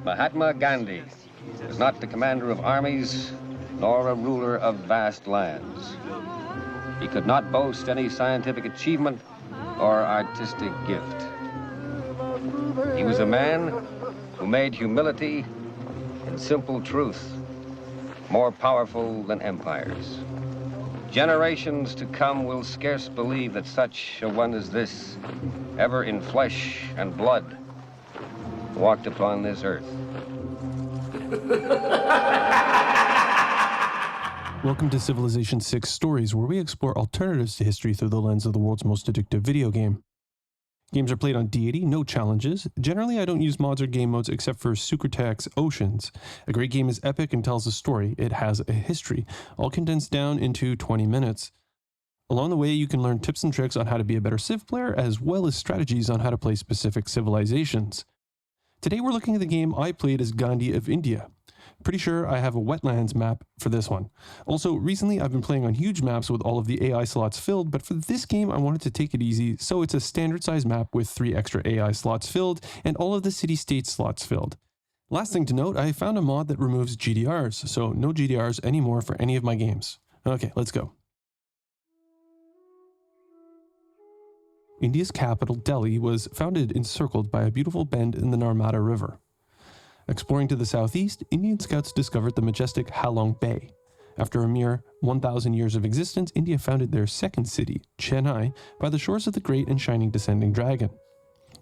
Mahatma Gandhi was not the commander of armies, nor a ruler of vast lands. He could not boast any scientific achievement or artistic gift. He was a man who made humility and simple truth more powerful than empires. Generations to come will scarce believe that such a one as this, ever in flesh and blood, walked upon this earth. Welcome to Civilization 6 Stories, where we explore alternatives to history through the lens of the world's most addictive video game. Games are played on deity, no challenges. Generally, I don't use mods or game modes except for Sucretek's Oceans. A great game is epic and tells a story. It has a history, all condensed down into 20 minutes. Along the way, you can learn tips and tricks on how to be a better Civ player, as well as strategies on how to play specific civilizations. Today, we're looking at the game I played as Gandhi of India. Pretty sure I have a wetlands map for this one. Also, recently I've been playing on huge maps with all of the AI slots filled, but for this game I wanted to take it easy, so it's a standard size map with 3 extra AI slots filled and all of the city-state slots filled. Last thing to note, I found a mod that removes GDRs, so no GDRs anymore for any of my games. Okay, let's go. India's capital, Delhi, was founded encircled by a beautiful bend in the Narmada River. Exploring to the southeast, Indian scouts discovered the majestic Halong Bay. After a mere 1,000 years of existence, India founded their second city, Chennai, by the shores of the great and shining descending dragon.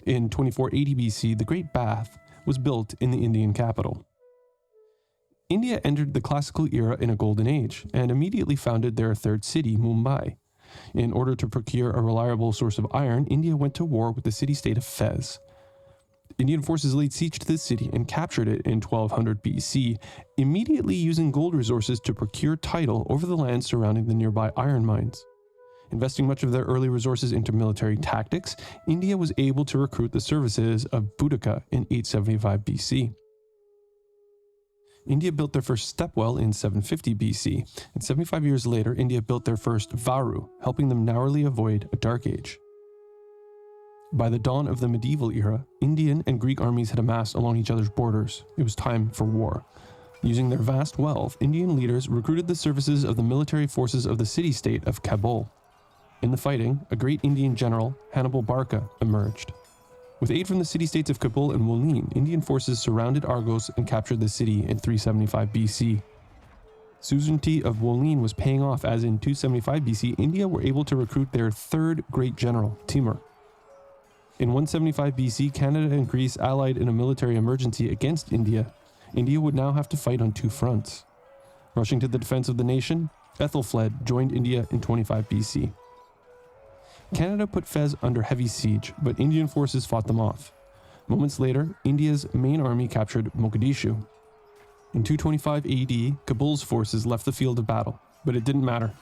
In 2480 BC, the Great Bath was built in the Indian capital. India entered the classical era in a golden age, and immediately founded their third city, Mumbai. In order to procure a reliable source of iron, India went to war with the city-state of Fez. Indian forces laid siege to this city and captured it in 1200 BC, immediately using gold resources to procure title over the land surrounding the nearby iron mines. Investing much of their early resources into military tactics, India was able to recruit the services of Boudica in 875 BC. India built their first stepwell in 750 BC, and 75 years later, India built their first Varu, helping them narrowly avoid a dark age. By the dawn of the medieval era, Indian and Greek armies had amassed along each other's borders. It was time for war. Using their vast wealth, Indian leaders recruited the services of the military forces of the city-state of Kabul. In the fighting, a great Indian general, Hannibal Barca, emerged. With aid from the city-states of Kabul and Wolin, Indian forces surrounded Argos and captured the city in 375 BC. Suzerainty of Wolin was paying off as in 275 BC, India were able to recruit their third great general, Timur. In 175 BC, Canada and Greece allied in a military emergency against India. India would now have to fight on 2 fronts. Rushing to the defense of the nation, Ethelfled joined India in 25 BC. Canada put Fez under heavy siege, but Indian forces fought them off. Moments later, India's main army captured Mogadishu. In 225 AD, Kabul's forces left the field of battle, but it didn't matter.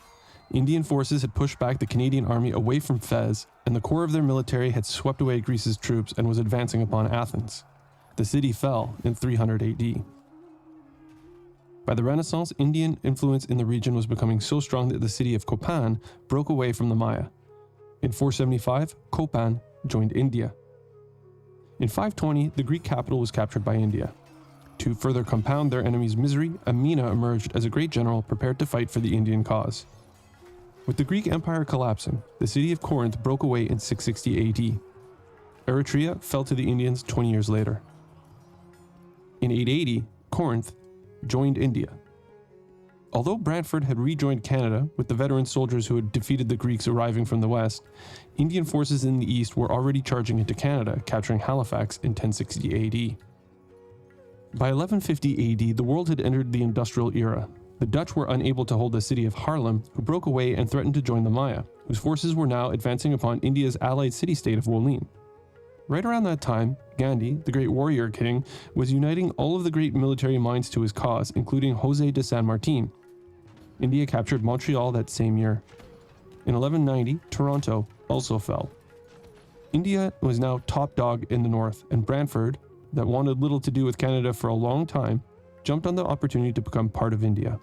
Indian forces had pushed back the Canadian army away from Fez, and the core of their military had swept away Greece's troops and was advancing upon Athens. The city fell in 300 AD. By the Renaissance, Indian influence in the region was becoming so strong that the city of Copan broke away from the Maya. In 475, Copan joined India. In 520, the Greek capital was captured by India. To further compound their enemy's misery, Amina emerged as a great general prepared to fight for the Indian cause. With the Greek Empire collapsing, the city of Corinth broke away in 660 AD. Eretria fell to the Indians 20 years later. In 880, Corinth joined India. Although Brantford had rejoined Canada with the veteran soldiers who had defeated the Greeks arriving from the west, Indian forces in the east were already charging into Canada, capturing Halifax in 1060 AD. By 1150 AD, the world had entered the industrial era. The Dutch were unable to hold the city of Haarlem, who broke away and threatened to join the Maya, whose forces were now advancing upon India's allied city-state of Wolin. Right around that time, Gandhi, the great warrior king, was uniting all of the great military minds to his cause, including José de San Martín. India captured Montreal that same year. In 1190, Toronto also fell. India was now top dog in the north, and Brantford, that wanted little to do with Canada for a long time, jumped on the opportunity to become part of India.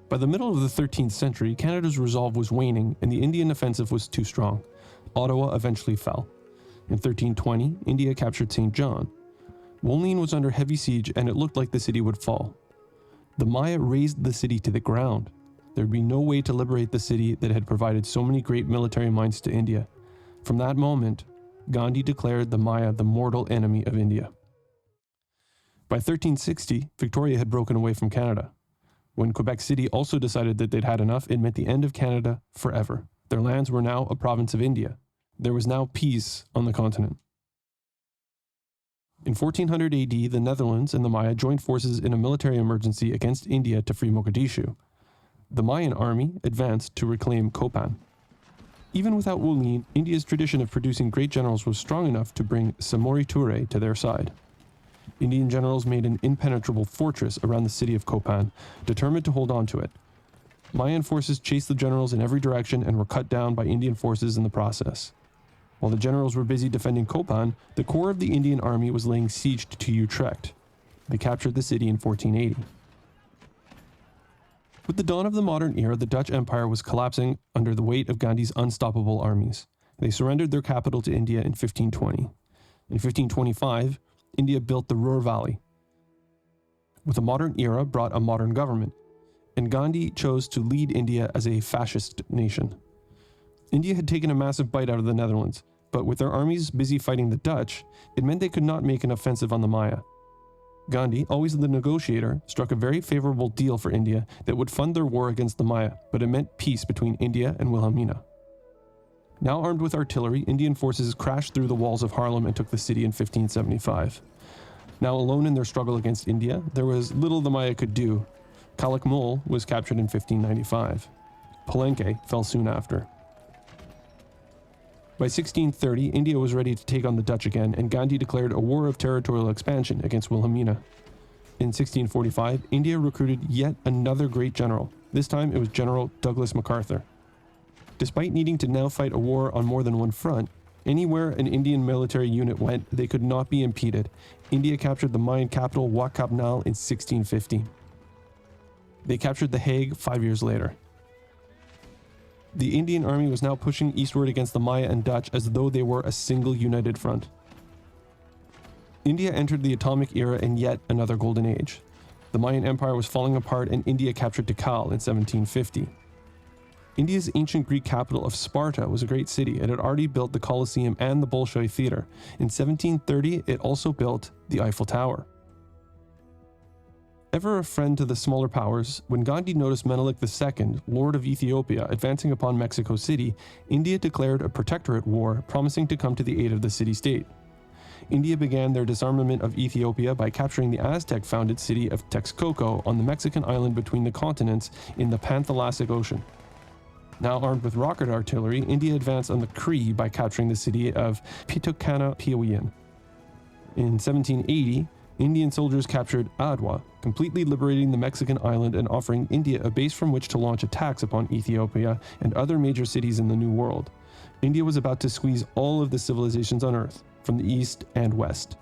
By the middle of the 13th century, Canada's resolve was waning and the Indian offensive was too strong. Ottawa eventually fell. In 1320, India captured St. John. Wolin was under heavy siege and it looked like the city would fall. The Maya razed the city to the ground. There'd be no way to liberate the city that had provided so many great military minds to India. From that moment, Gandhi declared the Maya the mortal enemy of India. By 1360, Victoria had broken away from Canada. When Quebec City also decided that they'd had enough, it meant the end of Canada forever. Their lands were now a province of India. There was now peace on the continent. In 1400 AD, the Netherlands and the Maya joined forces in a military emergency against India to free Mogadishu. The Mayan army advanced to reclaim Copan. Even without Wolin, India's tradition of producing great generals was strong enough to bring Samori Touré to their side. Indian generals made an impenetrable fortress around the city of Copan, determined to hold on to it. Mayan forces chased the generals in every direction and were cut down by Indian forces in the process. While the generals were busy defending Copan, the core of the Indian army was laying siege to Utrecht. They captured the city in 1480. With the dawn of the modern era, the Dutch Empire was collapsing under the weight of Gandhi's unstoppable armies. They surrendered their capital to India in 1520. In 1525, India built the Ruhr Valley. With a modern era brought a modern government, and Gandhi chose to lead India as a fascist nation. India had taken a massive bite out of the Netherlands, but with their armies busy fighting the Dutch, it meant they could not make an offensive on the Maya. Gandhi, always the negotiator, struck a very favorable deal for India that would fund their war against the Maya, but it meant peace between India and Wilhelmina. Now armed with artillery, Indian forces crashed through the walls of Haarlem and took the city in 1575. Now alone in their struggle against India, there was little the Maya could do. Calakmul was captured in 1595. Palenque fell soon after. By 1630, India was ready to take on the Dutch again, and Gandhi declared a war of territorial expansion against Wilhelmina. In 1645, India recruited yet another great general. This time it was General Douglas MacArthur. Despite needing to now fight a war on more than one front, anywhere an Indian military unit went, they could not be impeded. India captured the Mayan capital Wat Kapnal in 1650. They captured The Hague 5 years later. The Indian army was now pushing eastward against the Maya and Dutch as though they were a single united front. India entered the atomic era in yet another golden age. The Mayan Empire was falling apart and India captured Tikal in 1750. India's ancient Greek capital of Sparta was a great city and had already built the Colosseum and the Bolshoi Theater. In 1730, it also built the Eiffel Tower. Ever a friend to the smaller powers, when Gandhi noticed Menelik II, Lord of Ethiopia, advancing upon Mexico City, India declared a protectorate war, promising to come to the aid of the city-state. India began their disarmament of Ethiopia by capturing the Aztec-founded city of Texcoco on the Mexican island between the continents in the Panthalassic Ocean. Now armed with rocket artillery, India advanced on the Cree by capturing the city of Pitocana-Piawian. In 1780, Indian soldiers captured Adwa, completely liberating the Mexican island and offering India a base from which to launch attacks upon Ethiopia and other major cities in the New World. India was about to squeeze all of the civilizations on Earth, from the east and west.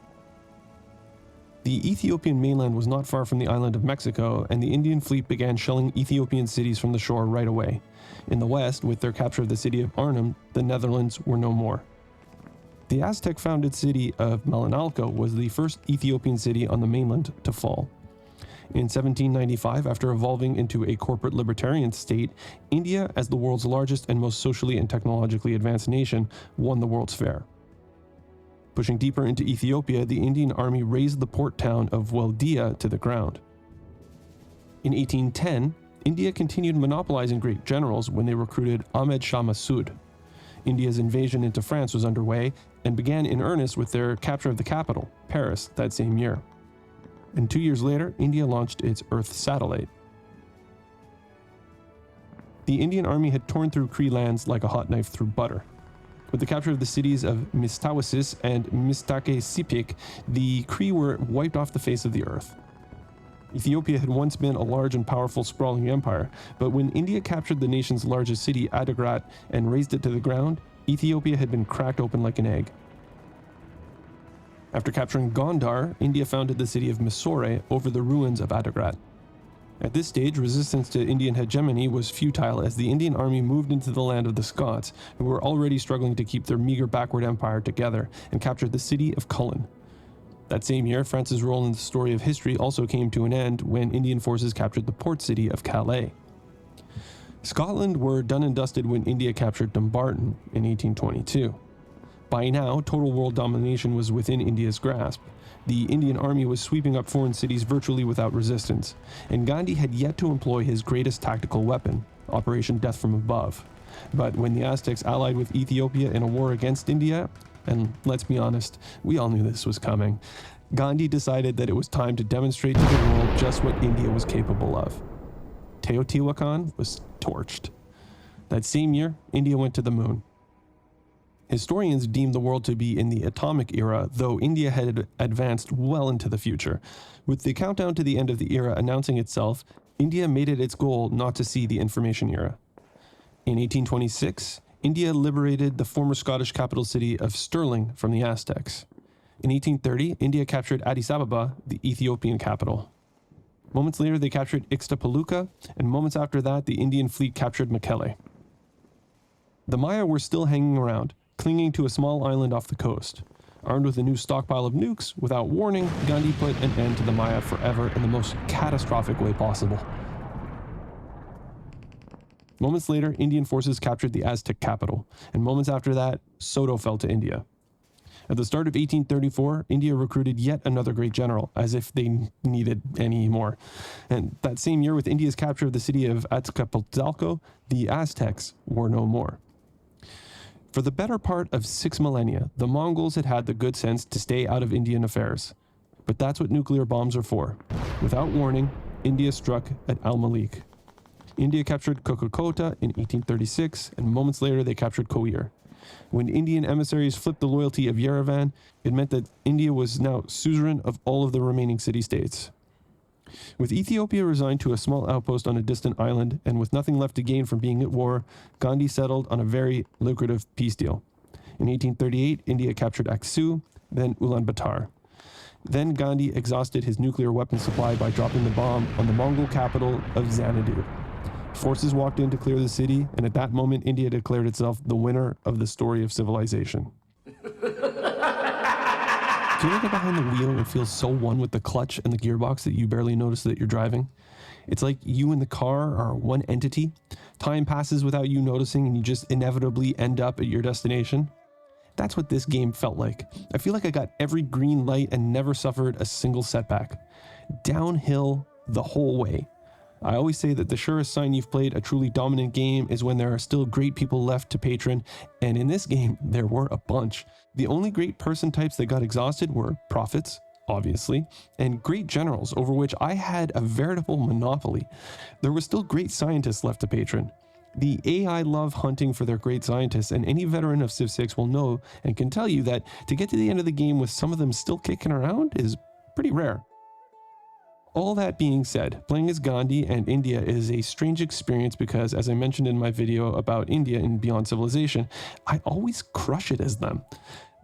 The Ethiopian mainland was not far from the island of Mexico, and the Indian fleet began shelling Ethiopian cities from the shore right away. In the west, with their capture of the city of Arnhem, the Netherlands were no more. The Aztec-founded city of Malinalco was the first Ethiopian city on the mainland to fall. In 1795, after evolving into a corporate libertarian state, India, as the world's largest and most socially and technologically advanced nation, won the World's Fair. Pushing deeper into Ethiopia, the Indian army razed the port town of Weldia to the ground. In 1810, India continued monopolizing great generals when they recruited Ahmed Shah Massoud. India's invasion into France was underway and began in earnest with their capture of the capital, Paris, that same year. And 2 years later, India launched its Earth satellite. The Indian army had torn through Cree lands like a hot knife through butter. With the capture of the cities of Mistawasis and Mistake Sipik, the Cree were wiped off the face of the earth. Ethiopia had once been a large and powerful sprawling empire, but when India captured the nation's largest city, Adigrat, and razed it to the ground, Ethiopia had been cracked open like an egg. After capturing Gondar, India founded the city of Mysore over the ruins of Adigrat. At this stage, resistance to Indian hegemony was futile as the Indian army moved into the land of the Scots, who were already struggling to keep their meager backward empire together, and captured the city of Cullen. That same year, France's role in the story of history also came to an end when Indian forces captured the port city of Calais. Scotland were done and dusted when India captured Dumbarton in 1822. By now, total world domination was within India's grasp. The Indian army was sweeping up foreign cities virtually without resistance, and Gandhi had yet to employ his greatest tactical weapon, Operation Death from Above. But when the Aztecs allied with Ethiopia in a war against India, and let's be honest, we all knew this was coming, Gandhi decided that it was time to demonstrate to the world just what India was capable of. Teotihuacan was torched. That same year, India went to the moon. Historians deemed the world to be in the atomic era, though India had advanced well into the future. With the countdown to the end of the era announcing itself, India made it its goal not to see the information era. In 1826, India liberated the former Scottish capital city of Stirling from the Aztecs. In 1830, India captured Addis Ababa, the Ethiopian capital. Moments later, they captured Ixtapaluca, and moments after that, the Indian fleet captured Mekelle. The Maya were still hanging around, clinging to a small island off the coast. Armed with a new stockpile of nukes, without warning, Gandhi put an end to the Maya forever in the most catastrophic way possible. Moments later, Indian forces captured the Aztec capital, and moments after that, Soto fell to India. At the start of 1834, India recruited yet another great general, as if they needed any more. And that same year, with India's capture of the city of Azcapotzalco, the Aztecs were no more. For the better part of 6 millennia, the Mongols had had the good sense to stay out of Indian affairs. But that's what nuclear bombs are for. Without warning, India struck at Al-Malik. India captured Kokokota in 1836, and moments later they captured Koir. When Indian emissaries flipped the loyalty of Yerevan, it meant that India was now suzerain of all of the remaining city-states. With Ethiopia resigned to a small outpost on a distant island, and with nothing left to gain from being at war, Gandhi settled on a very lucrative peace deal. In 1838, India captured Aksu, then Ulaanbaatar. Then Gandhi exhausted his nuclear weapon supply by dropping the bomb on the Mongol capital of Xanadu. Forces walked in to clear the city, and at that moment, India declared itself the winner of the story of civilization. Do you ever get behind the wheel and feel so one with the clutch and the gearbox that you barely notice that you're driving? It's like you and the car are one entity. Time passes without you noticing, and you just inevitably end up at your destination. That's what this game felt like. I feel like I got every green light and never suffered a single setback. Downhill the whole way. I always say that the surest sign you've played a truly dominant game is when there are still great people left to patron, and in this game, there were a bunch. The only great person types that got exhausted were prophets, obviously, and great generals, over which I had a veritable monopoly. There were still great scientists left to patron. The AI love hunting for their great scientists, and any veteran of Civ 6 will know and can tell you that to get to the end of the game with some of them still kicking around is pretty rare. All that being said, playing as Gandhi and India is a strange experience because, as I mentioned in my video about India and Beyond Civilization, I always crush it as them.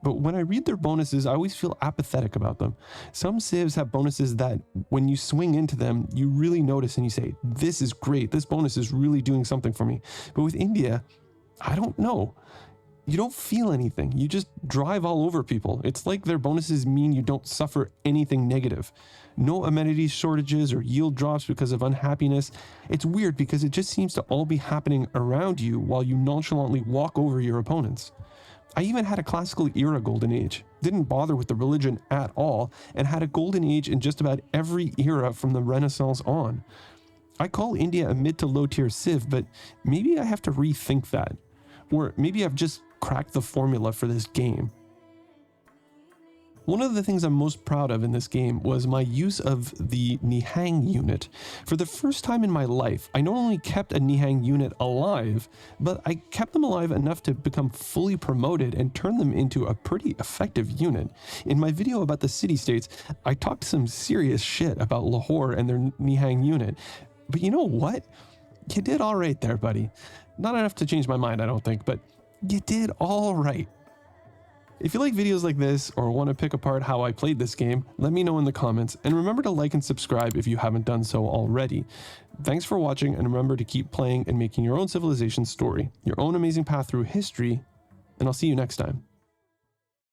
But when I read their bonuses, I always feel apathetic about them. Some civs have bonuses that, when you swing into them, you really notice and you say, this is great, this bonus is really doing something for me. But with India, I don't know. You don't feel anything. You just drive all over people. It's like their bonuses mean you don't suffer anything negative. No amenities shortages or yield drops because of unhappiness. It's weird because it just seems to all be happening around you while you nonchalantly walk over your opponents. I even had a classical era golden age, didn't bother with the religion at all, and had a golden age in just about every era from the Renaissance on. I call India a mid to low tier civ, but maybe I have to rethink that. Or maybe I've just cracked the formula for this game. One of the things I'm most proud of in this game was my use of the Nihang unit. For the first time in my life, I not only kept a Nihang unit alive, but I kept them alive enough to become fully promoted and turn them into a pretty effective unit. In my video about the city-states, I talked some serious shit about Lahore and their Nihang unit. But you know what? You did all right there, buddy. Not enough to change my mind, I don't think, but you did all right. If you like videos like this or want to pick apart how I played this game, let me know in the comments, and remember to like and subscribe if you haven't done so already. Thanks for watching, and remember to keep playing and making your own civilization story, your own amazing path through history, and I'll see you next time.